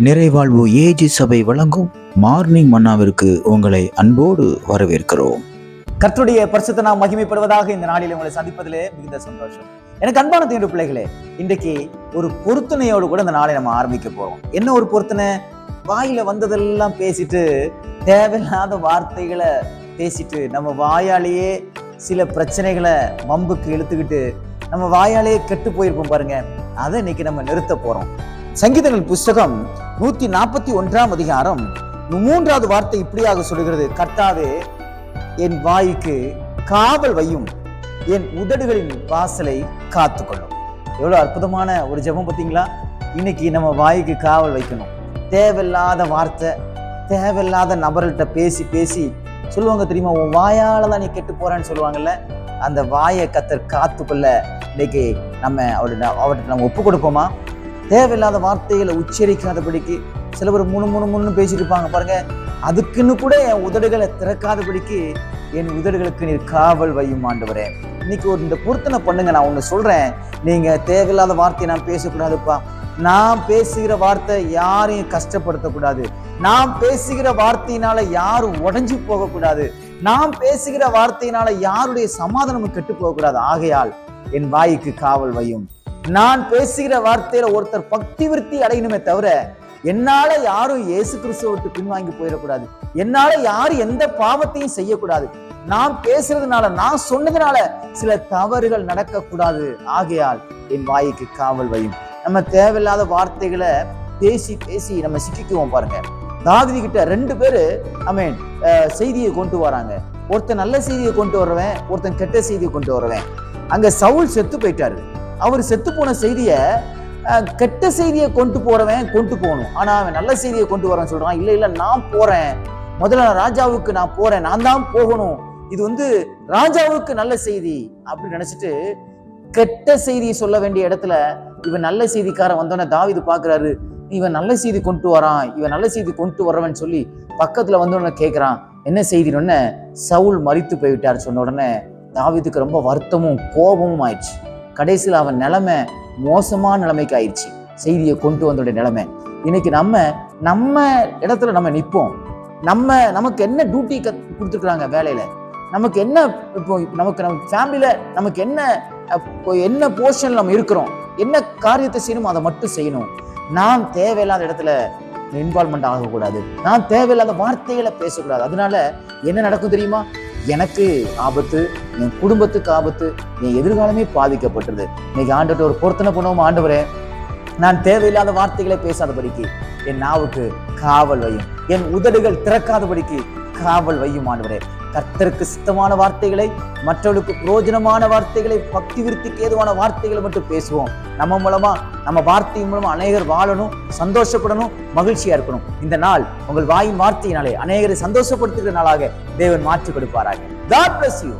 நிறைவாழ்வு AG சபை வழங்கும் morning மன்னாவிற்கு உங்களை அன்போடு வரவேற்கிறோம். கர்த்தருடைய பரிசுத்த நாம் மகிமைப்படுவதாக இந்த நாளில் உங்களை சந்திப்பதிலே மிகுந்த சந்தோஷம். எனக்கு அன்பான தேவனுடைய பிள்ளைகளே, இன்றைக்கு ஒரு பொருத்தனையோடு கூட இந்த நாளை நம்ம ஆரம்பிக்க போறோம். என்ன ஒரு பொருத்தனை? வாயில வந்ததெல்லாம் பேசிட்டு, தேவையில்லாத வார்த்தைகளை பேசிட்டு, நம்ம வாயாலேயே சில பிரச்சனைகளை வம்புக்கு இழுத்துக்கிட்டு நம்ம வாயாலேயே கெட்டு போயிருப்போம் பாருங்க. அதை இன்னைக்கு நம்ம நிறுத்த போறோம். சங்கீதங்கள் புஸ்தகம் 141 அதிகாரம் 3வது வார்த்தை இப்படியாக சொல்லுகிறது: கர்த்தாவே, என் வாய்க்கு காவல் வையும், என் உதடுகளின் வாசலை காத்துக்கொள்ளும். எவ்வளவு அற்புதமான ஒரு ஜெபம் பார்த்தீங்களா? இன்னைக்கு நம்ம வாய்க்கு காவல் வைக்கணும். தேவையில்லாத வார்த்தை, தேவையில்லாத நபர்கள்ட்ட பேசி பேசி சொல்லுவாங்க தெரியுமா, உன் வாயால தான் நீ கெட்டு போறேன்னு சொல்லுவாங்கல்ல. அந்த வாயை கர்த்தர் காத்துக்கொள்ள இன்னைக்கு நம்ம அவர்கிட்ட நம்ம ஒப்பு கொடுப்போமா? தேவையில்லாத வார்த்தைகளை உச்சரிக்காதபடிக்கு சில பேர் முன்னு பேசிட்டு இருப்பாங்க பாருங்க. அதுக்குன்னு கூட என் உதடுகளை திறக்காதபடிக்கு என் உதடுகளுக்கு நீர் காவல் வையும் ஆண்டவரே. இன்னைக்கு இந்த பொருத்தனை பண்ணுங்க. நான் ஒண்ணு சொல்றேன், நீங்க தேவையில்லாத வார்த்தையை நான் பேசக்கூடாதுப்பா. நான் பேசுகிற வார்த்தை யாரையும் கஷ்டப்படுத்தக்கூடாது. நான் பேசுகிற வார்த்தையினால யாரும் உடைஞ்சு போகக்கூடாது. நான் பேசுகிற வார்த்தையினால யாருடைய சமாதானமும் கெட்டு போகக்கூடாது. ஆகையால் என் வாய்க்கு காவல் வையும். நான் பேசுகிற வார்த்தையில ஒருத்தர் பக்தி விருத்தி அடையணுமே தவிர என்னால யாரும் இயேசு கிறிஸ்துவை விட்டு பின்வாங்கி போயிடக்கூடாது. என்னால யாரும் எந்த பாவத்தையும் செய்யக்கூடாது. நான் பேசுறதுனால, நான் சொன்னதுனால சில தவறுகள் நடக்கக்கூடாது. ஆகையால் என் வாய்க்கு காவல் வையும். நம்ம தேவையில்லாத வார்த்தைகளை பேசி பேசி நம்ம சிக்கிக்குவோம் பாருங்க. தாவீது கிட்ட 2 பேரு செய்தியை கொண்டு வராங்க. ஒருத்தன் நல்ல செய்தியை கொண்டு வருவேன், ஒருத்தன் கெட்ட செய்தியை கொண்டு வருவேன். அங்க சவுல் செத்து போயிட்டாரு. அவர் செத்து போன செய்திய கெட்ட செய்தியை கொண்டு போகணும். ஆனா அவன் நல்ல செய்தியை கொண்டு வரேன்னு சொல்றான். இல்ல நான் போறேன், முதல்ல ராஜாவுக்கு நான் போறேன், நான் தான் போகணும், இது ராஜாவுக்கு நல்ல செய்தி அப்படின்னு நினைச்சிட்டு கெட்ட செய்தியை சொல்ல வேண்டிய இடத்துல இவன் நல்ல செய்திக்காரன் வந்தோடனே தாவீது பாக்குறாரு, இவன் நல்ல செய்தி கொண்டு வரான், இவன் நல்ல செய்தி கொண்டு வர்றவன் சொல்லி பக்கத்துல வந்தோடனே கேட்கிறான், என்ன செய்தின்னு. சவுல் மரித்து போய்விட்டார் சொன்ன உடனே தாவீதுக்கு ரொம்ப வருத்தமும் கோபமும் ஆயிடுச்சு. கடைசியில் அவன் நிலைமை மோசமான நிலைமைக்கு ஆயிடுச்சு. செய்தியை கொண்டு வந்தோட நிலைமை. இன்னைக்கு நம்ம இடத்துல நம்ம நிற்போம். நமக்கு என்ன டியூட்டி கொடுத்துருக்குறாங்க வேலையில, நமக்கு என்ன, இப்போ நம்ம ஃபேமிலியில நமக்கு என்ன போர்ஷன்ல நம்ம இருக்கிறோம், என்ன காரியத்தை செய்யணும் அதை மட்டும் செய்யணும். நான் தேவையில்லாத இடத்துல இன்வால்மெண்ட் ஆகக்கூடாது. நான் தேவையில்லாத வார்த்தைகளை பேசக்கூடாது. அதனால என்ன நடக்கும் தெரியுமா? எனக்கு ஆபத்து, என் குடும்பத்துக்கு ஆபத்து, என் எதிர்காலமே பாதிக்கப்பட்டது. இன்னைக்கு ஆண்டவர்கிட்ட ஒரு பொருத்தனை பண்ணுவோம். ஆண்டவரே, நான் தேவையில்லாத வார்த்தைகளை பேசாதபடிக்கு என் நாவுக்கு காவல் வையும், என் உதடுகள் திறக்காதபடிக்கு காவல் வையும் ஆண்டவரே. கர்த்தருக்கு சித்தமான வார்த்தைகளை, மற்றவர்களுக்கு பிரயோஜனமான வார்த்தைகளை, பக்தி விருத்திக்கு ஏதுவான வார்த்தைகளை மட்டும் பேசுவோம். நம்ம மூலமா, நம்ம வார்த்தையின் மூலமா அநேகர் வாழணும், சந்தோஷப்படணும், மகிழ்ச்சியா இருக்கணும். இந்த நாள் உங்கள் வாயின் வார்த்தையினாலே அநேகரை சந்தோஷப்படுத்துகிற நாளாக தேவன் மாற்றி கொடுப்பாராக. God bless you.